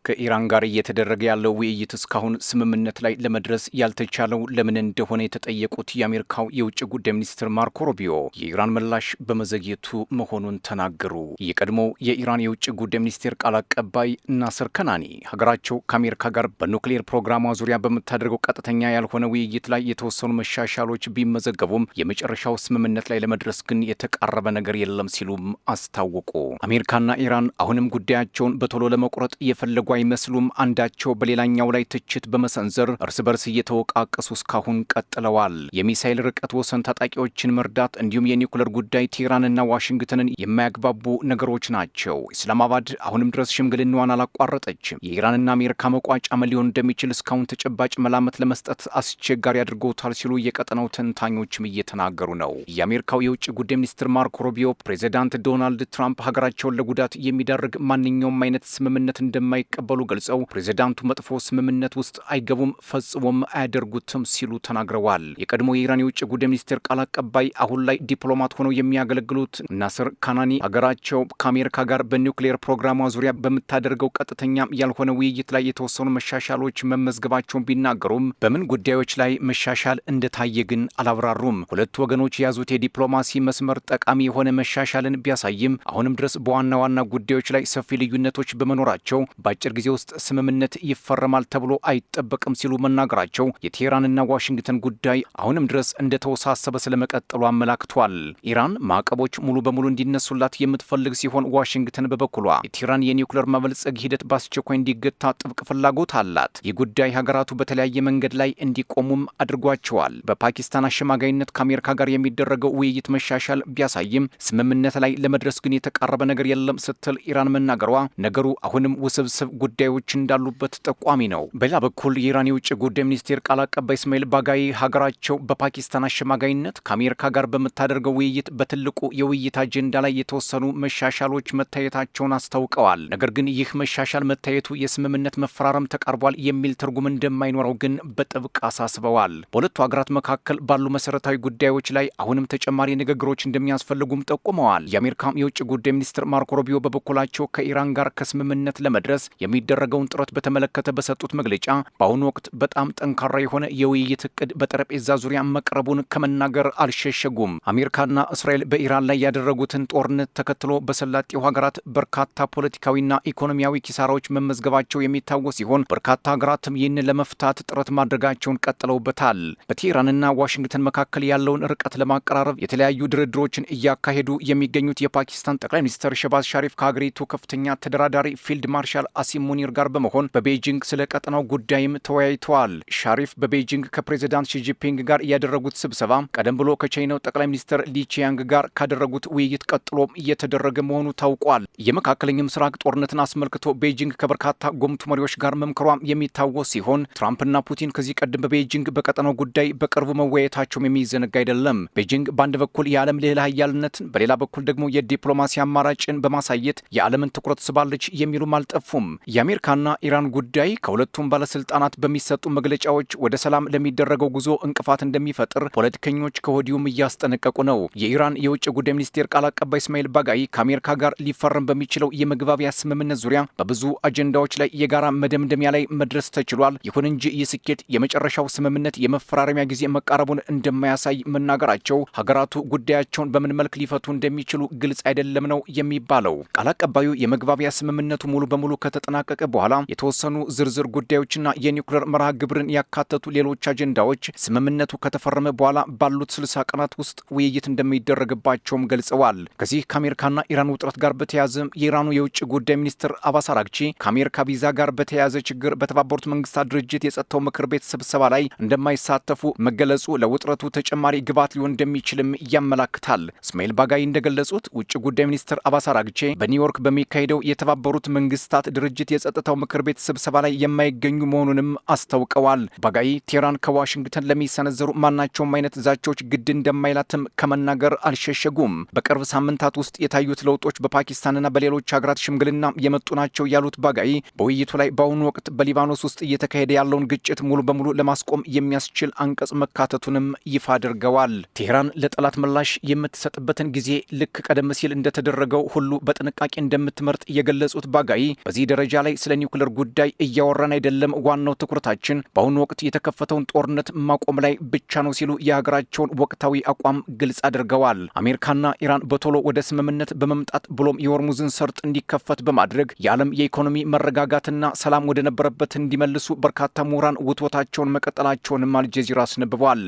ከኢራን ጋር እየተደረገ ያለው ውይይት እስካሁን ስምምነት ላይ ለመድረስ ያልተቻለው ለምን እንደሆነ የተጠየቁት የአሜሪካው የውጭ ጉዳይ ሚኒስትር ማርኮ ሩቢዮ የኢራን ምላሽ በመዘግየቱ መሆኑን ተናገሩ። የቀድሞው የኢራን የውጭ ጉዳይ ሚኒስቴር ቃል አቀባይ ናስር ከናኒ ሀገራቸው ከአሜሪካ ጋር በኑክሌር ፕሮግራሟ ዙሪያ በምታደርገው ቀጥተኛ ያልሆነ ውይይት ላይ የተወሰኑ መሻሻሎች ቢመዘገቡም የመጨረሻው ስምምነት ላይ ለመድረስ ግን የተቃረበ ነገር የለም ሲሉም አስታወቁ። አሜሪካና ኢራን አሁንም ጉዳያቸውን በቶሎ ለመቁረጥ የፈለጉ አይመስሉም። አንዳቸው በሌላኛው ላይ ትችት በመሰንዘር እርስ በርስ እየተወቃቀሱ እስካሁን ቀጥለዋል። የሚሳኤል ርቀት ወሰን ታጣቂዎችን መርዳት እንዲሁም የኒውክለር ጉዳይ ቴህራንና ዋሽንግተንን የማያግባቡ ነገሮች ናቸው። ኢስላማባድ አሁንም ድረስ ሽምግልናዋን አላቋረጠችም። የኢራንና አሜሪካ መቋጫ ምን ሊሆን እንደሚችል እስካሁን ተጨባጭ መላመት ለመስጠት አስቸጋሪ አድርገውታል ሲሉ የቀጠናው ተንታኞችም እየተናገሩ ነው። የአሜሪካው የውጭ ጉዳይ ሚኒስትር ማርኮ ሩቢዮ ፕሬዚዳንት ዶናልድ ትራምፕ ሀገራቸውን ለጉዳት የሚዳርግ ማንኛውም አይነት ስምምነት እንደማይቀበሉ ገልጸው ፕሬዚዳንቱ መጥፎ ስምምነት ውስጥ አይገቡም፣ ፈጽሞም አያደርጉትም ሲሉ ተናግረዋል። የቀድሞ የኢራን የውጭ ጉዳይ ሚኒስቴር ቃል አቀባይ አሁን ላይ ዲፕሎማት ሆነው የሚያገለግሉት ናስር ካናኒ ሀገራቸው ከአሜሪካ ጋር በኒውክሌር ፕሮግራሟ ዙሪያ በምታደርገው ቀጥተኛ ያልሆነ ውይይት ላይ የተወሰኑ መሻሻሎች መመዝገባቸውን ቢናገሩም በምን ጉዳዮች ላይ መሻሻል እንደታየ ግን አላብራሩም። ሁለቱ ወገኖች የያዙት የዲፕሎማሲ መስመር ጠቃሚ የሆነ መሻሻልን ቢያሳይም አሁንም ድረስ በዋና ዋና ጉዳዮች ላይ ሰፊ ልዩነቶች በመኖራቸው በአጭር ጊዜ ውስጥ ስምምነት ይፈረማል ተብሎ አይጠበቅም ሲሉ መናገራቸው የቴህራንና ዋሽንግተን ጉዳይ አሁንም ድረስ እንደተወሳሰበ ስለመቀጠሉ አመላክቷል። ኢራን ማዕቀቦች ሙሉ በሙሉ እንዲነሱላት የምትፈልግ ሲሆን ዋሽንግተን በበኩሏ የቴህራን የኒውክሌር ማበልጸግ ሂደት በአስቸኳይ እንዲገታ ጥብቅ ፍላጎት አላት። ይህ ጉዳይ ሀገራቱ በተለያየ መንገድ ላይ እንዲቆሙም አድርጓቸዋል። በፓኪስታን አሸማጋይነት ከአሜሪካ ጋር የሚደረገው ውይይት መሻሻል ቢያሳይም ስምምነት ላይ ለመድረስ ግን የተቃረበ ነገር የለም ስትል ኢራን መናገሯ ነገሩ አሁንም ውስብስብ ጉዳዮች እንዳሉበት ጠቋሚ ነው። በሌላ በኩል የኢራን የውጭ ጉዳይ ሚኒስቴር ቃል አቀባይ እስማኤል ባጋይ ሀገራቸው በፓኪስታን አሸማጋይነት ከአሜሪካ ጋር በምታደርገው ውይይት በትልቁ የውይይት አጀንዳ ላይ የተወሰኑ መሻሻሎች መታየታቸውን አስታውቀዋል። ነገር ግን ይህ መሻሻል መታየቱ የስምምነት መፈራረም ተቃርቧል የሚል ትርጉም እንደማይኖረው ግን በጥብቅ አሳስበዋል። በሁለቱ ሀገራት መካከል ባሉ መሰረታዊ ጉዳዮች ላይ አሁንም ተጨማሪ ንግግሮች እንደሚያስፈልጉም ጠቁመዋል። የአሜሪካ የውጭ ጉዳይ ሚኒስትር ማርኮ ሩቢዮ በበኩላቸው ከኢራን ጋር ከስምምነት ለመድረስ የሚደረገውን ጥረት በተመለከተ በሰጡት መግለጫ በአሁኑ ወቅት በጣም ጠንካራ የሆነ የውይይት እቅድ በጠረጴዛ ዙሪያ መቅረቡን ከመናገር አልሸሸጉም። አሜሪካና እስራኤል በኢራን ላይ ያደረጉትን ጦርነት ተከትሎ በሰላጤው ሀገራት በርካታ ፖለቲካዊና ኢኮኖሚያዊ ኪሳራዎች መመዝገባቸው የሚታወስ ሲሆን በርካታ ሀገራትም ይህንን ለመፍታት ጥረት ማድረጋቸውን ቀጥለውበታል። በቴህራንና ዋሽንግተን መካከል ያለውን ርቀት ለማቀራረብ የተለያዩ ድርድሮችን እያካሄዱ የሚገኙት የፓኪስታን ጠቅላይ ሚኒስትር ሸህባዝ ሻሪፍ ከሀገሪቱ ከፍተኛ ተደራዳሪ ፊልድ ማርሻል አሲም ሙኒር ጋር በመሆን በቤጂንግ ስለ ቀጠናው ጉዳይም ተወያይተዋል። ሻሪፍ በቤጂንግ ከፕሬዚዳንት ሺጂፒንግ ጋር ያደረጉት ስብሰባ ቀደም ብሎ ከቻይናው ጠቅላይ ሚኒስትር ሊቺያንግ ጋር ካደረጉት ውይይት ቀጥሎም እየተደረገ መሆኑ ታውቋል። የመካከለኛው ምስራቅ ጦርነትን አስመልክቶ ቤጂንግ ከበርካታ ጎምቱ መሪዎች ጋር መምከሯም የሚታወስ ሲሆን ትራምፕና ፑቲን ከዚህ ቀደም በቤጂንግ በቀጠናው ጉዳይ በቅርቡ መወያየታቸውም የሚዘነጋ አይደለም። ቤጂንግ በአንድ በኩል የዓለም ልዕለ ኃያልነትን በሌላ በኩል ደግሞ የዲፕሎማሲ አማራጭን በማሳየት የዓለምን ትኩረት ስባለች የሚሉም አልጠፉም። የአሜሪካና ኢራን ጉዳይ ከሁለቱም ባለስልጣናት በሚሰጡ መግለጫዎች ወደ ሰላም ለሚደረገው ጉዞ እንቅፋት እንደሚፈጥር ፖለቲከኞች ከወዲሁም እያስጠነቀቁ ነው። የኢራን የውጭ ጉዳይ ሚኒስቴር ቃል አቀባይ እስማኤል ባጋይ ከአሜሪካ ጋር ሊፈረም በሚችለው የመግባቢያ ስምምነት ዙሪያ በብዙ አጀንዳዎች ላይ የጋራ መደምደሚያ ላይ መድረስ ተችሏል። ይሁን እንጂ ይህ ስኬት የመጨረሻው ስምምነት የመፈራረሚያ ጊዜ መቃረቡን እንደማያሳይ መናገራቸው ሀገራቱ ጉዳያቸውን በምን መልክ ሊፈቱ እንደሚችሉ ግልጽ አይደለም ነው የሚባለው። ቃል አቀባዩ የመግባቢያ ስምምነቱ ሙሉ በሙሉ ከተጠናቀቀ በኋላ የተወሰኑ ዝርዝር ጉዳዮችና የኒውክሌር መርሃ ግብርን ያካተቱ ሌሎች አጀንዳዎች ስምምነቱ ከተፈረመ በኋላ ባሉት 60 ቀናት ውስጥ ውይይት እንደሚደረግባቸውም ገልጸዋል። ከዚህ ከአሜሪካና ኢራን ውጥረት ጋር በተያያዘ የኢራኑ የውጭ ጉዳይ ሚኒስትር አባስ አራግቺ ከአሜሪካ ቪዛ ጋር በተያያዘ ችግር በተባበሩት መንግስታት ድርጅት የጸጥታው ምክር ቤት ስብሰባ ላይ እንደማይሳተፉ መገለጹ ለውጥረቱ ተጨማሪ ግብዓት ሊሆን እንደሚችልም ያመላክታል። እስማኤል ባጋይ እንደገለጹት ውጭ ጉዳይ ሚኒስትር አባስ አራግቺ በኒውዮርክ በሚካሄደው የተባበሩት መንግስታት ድርጅት የጸጥታው ምክር ቤት ስብሰባ ላይ የማይገኙ መሆኑንም አስታውቀዋል። ባጋይ ቴህራን ከዋሽንግተን ለሚሰነዘሩ ማናቸውም አይነት ዛቻዎች ግድ እንደማይላትም ከመናገር አልሸሸጉም። በቅርብ ሳምንታት ውስጥ የታዩት ለውጦች በፓኪስታንና በሌሎች ሀገራት ሽምግልና የመጡ ናቸው ያሉት ባጋይ በውይይቱ ላይ በአሁኑ ወቅት በሊባኖስ ውስጥ እየተካሄደ ያለውን ግጭት ሙሉ በሙሉ ለማስቆም የሚያስችል አንቀጽ መካተቱንም ይፋ አድርገዋል። ቴህራን ለጠላት ምላሽ የምትሰጥበትን ጊዜ ልክ ቀደም ሲል እንደተደረገው ሁሉ በጥንቃቄ እንደምትመርጥ የገለጹት ባጋይ በዚህ ደረጃ ደረጃ ላይ ስለ ኒውክሌር ጉዳይ እያወራን አይደለም። ዋናው ትኩረታችን በአሁኑ ወቅት የተከፈተውን ጦርነት ማቆም ላይ ብቻ ነው ሲሉ የሀገራቸውን ወቅታዊ አቋም ግልጽ አድርገዋል። አሜሪካና ኢራን በቶሎ ወደ ስምምነት በመምጣት ብሎም የሆርሙዝን ሰርጥ እንዲከፈት በማድረግ የዓለም የኢኮኖሚ መረጋጋትና ሰላም ወደ ነበረበት እንዲመልሱ በርካታ ምሁራን ውትወታቸውን መቀጠላቸውንም አልጀዚራ አስነብበዋል።